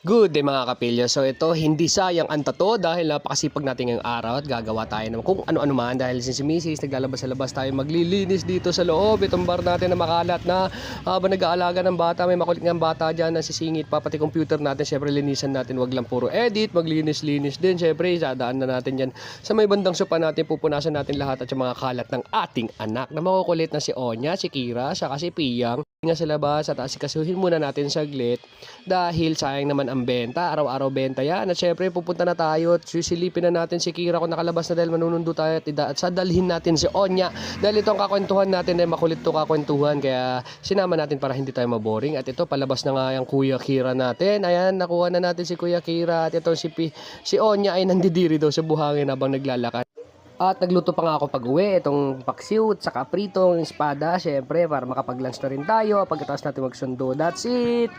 Good day mga kapilyo. So ito, hindi sayang ang tato dahil napakasipag natin ngayong araw at gagawa tayo ng kung ano-ano man dahil si Mrs. naglalabas sa labas tayo maglilinis dito sa loob. Itong bar natin na makalat na habang nag-aalaga ng bata, may makulit ng bata dyan na sisingit pa pati computer natin. Syempre linisan natin, wag lang puro edit, maglinis-linis din. Syempre dadaan na natin dyan sa may bandang sopa natin, pupunasan natin lahat at yung mga kalat ng ating anak na makukulit na si Onya, si Kira, saka si Piyang. Nga sa labas at asikasuhin muna natin saglit dahil sayang naman ang benta, araw-araw benta yan. At syempre pupunta na tayo at sisilipin na natin si Kira kung nakalabas na dahil manunundo tayo at sadalhin natin si Onya dahil itong kakwentuhan natin ay makulit to kakwentuhan kaya sinama natin para hindi tayo maboring. At ito palabas na nga yung Kuya Kira natin, ayan nakuha na natin si Kuya Kira at ito si Onya ay nandidiri daw sa buhangin habang naglalakad. At nagluto pa nga ako pag-uwi, itong paksiw at saka pritong espada, syempre para makapag-lunch na rin tayo pagkatapos natin magsundo. That's it!